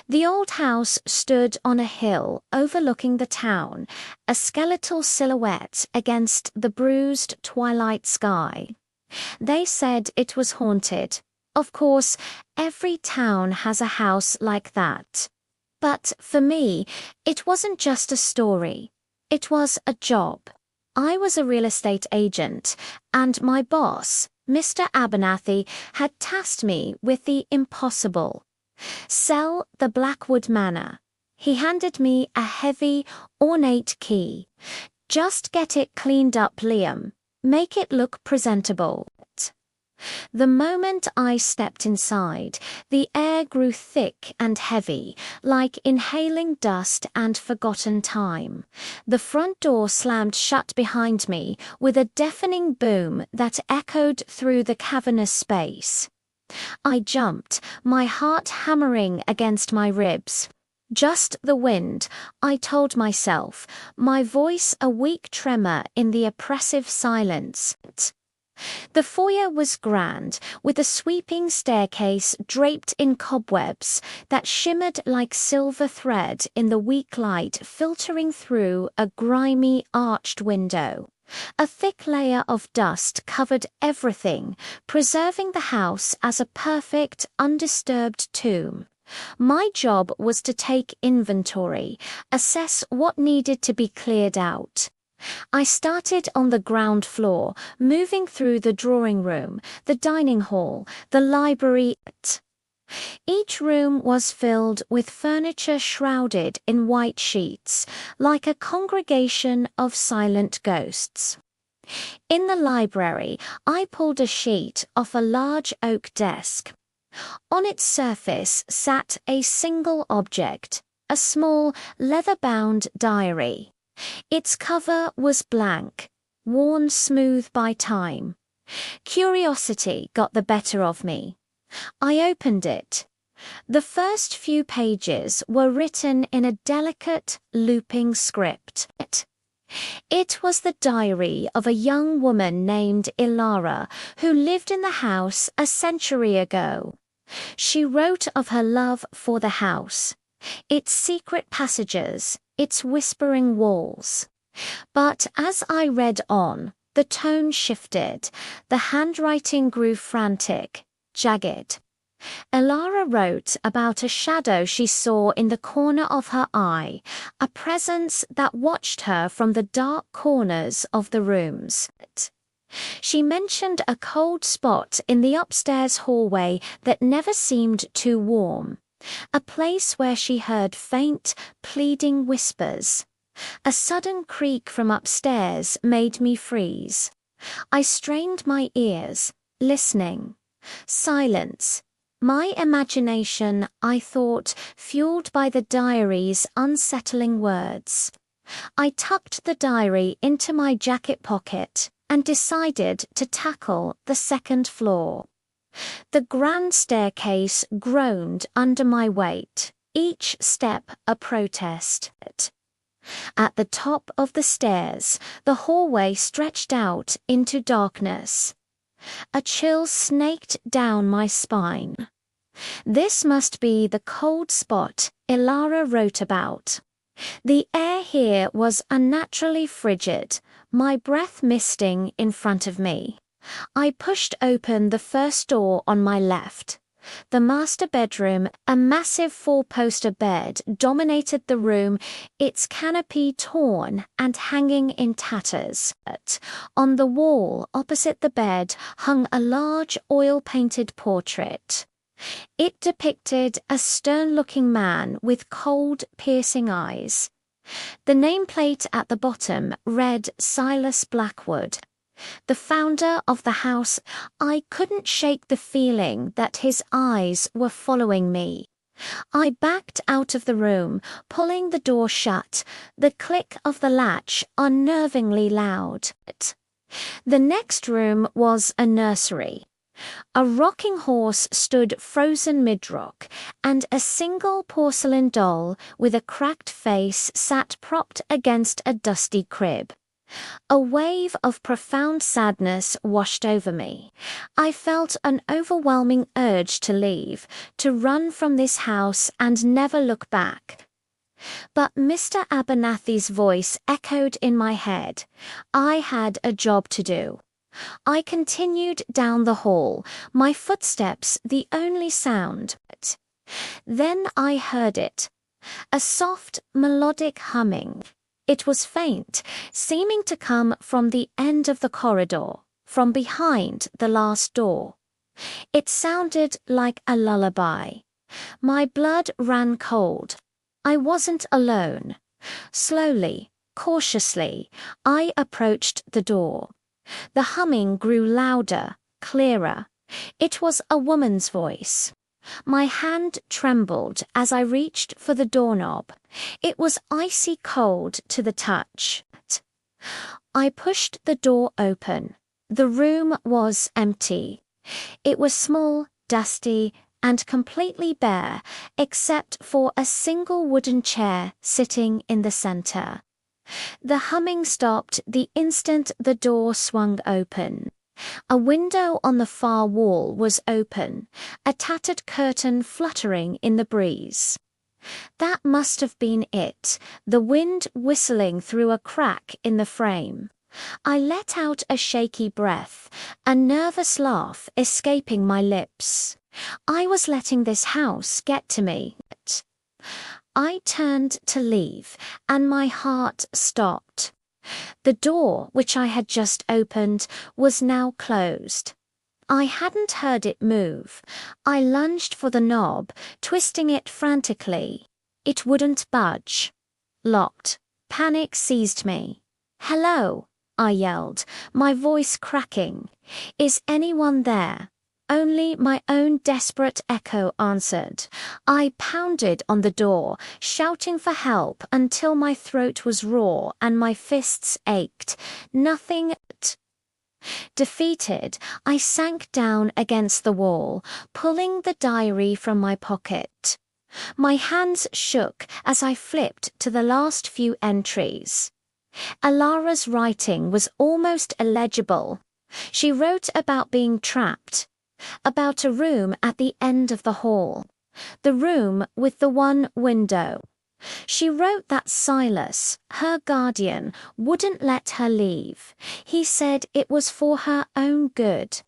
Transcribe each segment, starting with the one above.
The old house stood on a hill overlooking the town, a skeletal silhouette against the bruised twilight sky. They said it was haunted. Of course, every town has a house like that. But for me, it wasn't just a story. It was a job. I was a real estate agent, and my boss, Mr. Abernathy, had tasked me with the impossible. Sell the Blackwood Manor. He handed me a heavy, ornate key. Just get it cleaned up, Liam. Make it look presentable. The moment I stepped inside, the air grew thick and heavy, like inhaling dust and forgotten time. The front door slammed shut behind me with a deafening boom that echoed through the cavernous space. I jumped, my heart hammering against my ribs. Just the wind, I told myself, my voice a weak tremor in the oppressive silence. The foyer was grand, with a sweeping staircase draped in cobwebs that shimmered like silver thread in the weak light filtering through a grimy, arched window. A thick layer of dust covered everything, preserving the house as a perfect, undisturbed tomb. My job was to take inventory, assess what needed to be cleared out. I started on the ground floor, moving through the drawing room, the dining hall, the library. Each room was filled with furniture shrouded in white sheets, like a congregation of silent ghosts. In the library, I pulled a sheet off a large oak desk. On its surface sat a single object, a small, leather-bound diary. Its cover was blank, worn smooth by time. Curiosity got the better of me. I opened it. The first few pages were written in a delicate, looping script. It was the diary of a young woman named Ilara, who lived in the house a century ago. She wrote of her love for the house, its secret passages, its whispering walls. But as I read on, the tone shifted, the handwriting grew frantic, jagged. Ilara wrote about a shadow she saw in the corner of her eye, a presence that watched her from the dark corners of the rooms. She mentioned a cold spot in the upstairs hallway that never seemed too warm, a place where she heard faint, pleading whispers. A sudden creak from upstairs made me freeze. I strained my ears, listening. Silence. My imagination, I thought, fueled by the diary's unsettling words. I tucked the diary into my jacket pocket and decided to tackle the second floor. The grand staircase groaned under my weight, each step a protest. At the top of the stairs, the hallway stretched out into darkness. A chill snaked down my spine. This must be the cold spot Ilara wrote about. The air here was unnaturally frigid, my breath misting in front of me. I pushed open the first door on my left. The master bedroom, a massive four-poster bed, dominated the room, its canopy torn and hanging in tatters. On the wall opposite the bed hung a large oil-painted portrait. It depicted a stern-looking man with cold, piercing eyes. The nameplate at the bottom read Silas Blackwood. The founder of the house. I couldn't shake the feeling that his eyes were following me. I backed out of the room, pulling the door shut, the click of the latch unnervingly loud. The next room was a nursery. A rocking horse stood frozen mid-rock, and a single porcelain doll with a cracked face sat propped against a dusty crib. A wave of profound sadness washed over me. I felt an overwhelming urge to leave, to run from this house and never look back. But Mr. Abernathy's voice echoed in my head. I had a job to do. I continued down the hall, my footsteps the only sound. Then I heard it. A soft, melodic humming. It was faint, seeming to come from the end of the corridor, from behind the last door. It sounded like a lullaby. My blood ran cold. I wasn't alone. Slowly, cautiously, I approached the door. The humming grew louder, clearer. It was a woman's voice. My hand trembled as I reached for the doorknob. It was icy cold to the touch. I pushed the door open. The room was empty. It was small, dusty, and completely bare, except for a single wooden chair sitting in the center. The humming stopped the instant the door swung open. A window on the far wall was open, a tattered curtain fluttering in the breeze. That must have been it, the wind whistling through a crack in the frame. I let out a shaky breath, a nervous laugh escaping my lips. I was letting this house get to me. I turned to leave, and my heart stopped. The door, which I had just opened, was now closed. I hadn't heard it move. I lunged for the knob, twisting it frantically. It wouldn't budge. Locked. Panic seized me. "Hello," I yelled, my voice cracking. "Is anyone there?" Only my own desperate echo answered. I pounded on the door, shouting for help until my throat was raw and my fists ached. Nothing. Defeated, I sank down against the wall, pulling the diary from my pocket. My hands shook as I flipped to the last few entries. Alara's writing was almost illegible. She wrote about being trapped, about a room at the end of the hall, the room with the one window. She wrote that Silas, her guardian, wouldn't let her leave. He said it was for her own good.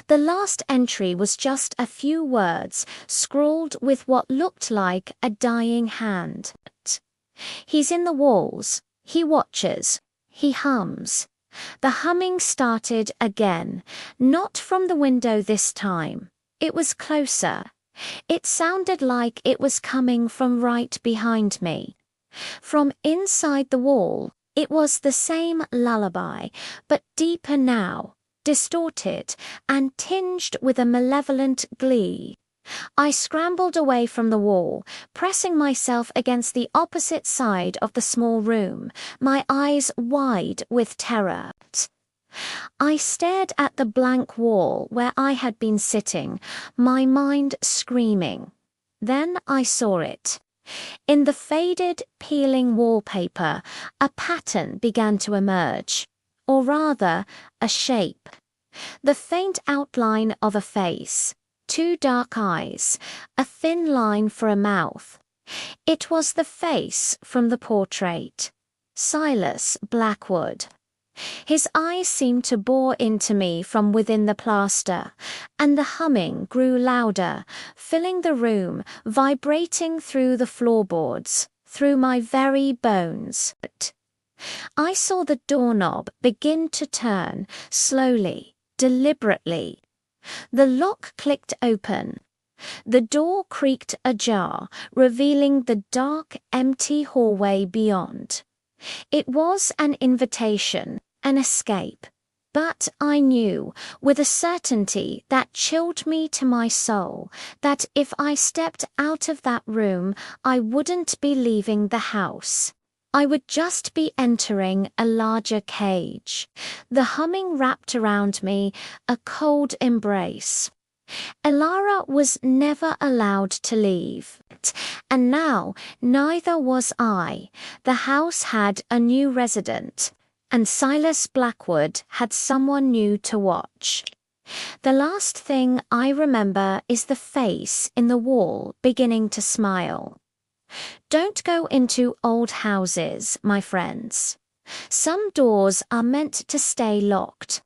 The last entry was just a few words, scrawled with what looked like a dying hand. "He's in the walls. He watches. He hums." The humming started again, not from the window this time. It was closer. It sounded like it was coming from right behind me. From inside the wall, it was the same lullaby, but deeper now, distorted, and tinged with a malevolent glee. I scrambled away from the wall, pressing myself against the opposite side of the small room, my eyes wide with terror. I stared at the blank wall where I had been sitting, my mind screaming. Then I saw it. In the faded, peeling wallpaper, a pattern began to emerge, or rather, a shape. The faint outline of a face. 2 dark eyes, a thin line for a mouth. It was the face from the portrait. Silas Blackwood. His eyes seemed to bore into me from within the plaster, and the humming grew louder, filling the room, vibrating through the floorboards, through my very bones. I saw the doorknob begin to turn, slowly, deliberately. The lock clicked open. The door creaked ajar, revealing the dark, empty hallway beyond. It was an invitation, an escape. But I knew, with a certainty that chilled me to my soul, that if I stepped out of that room, I wouldn't be leaving the house. I would just be entering a larger cage. The humming wrapped around me, a cold embrace. Alara was never allowed to leave, and now neither was I. The house had a new resident, and Silas Blackwood had someone new to watch. The last thing I remember is the face in the wall beginning to smile. Don't go into old houses, my friends. Some doors are meant to stay locked,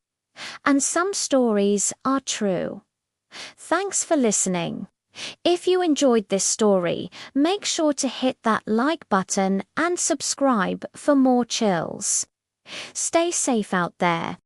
and some stories are true. Thanks for listening. If you enjoyed this story, make sure to hit that like button and subscribe for more chills. Stay safe out there.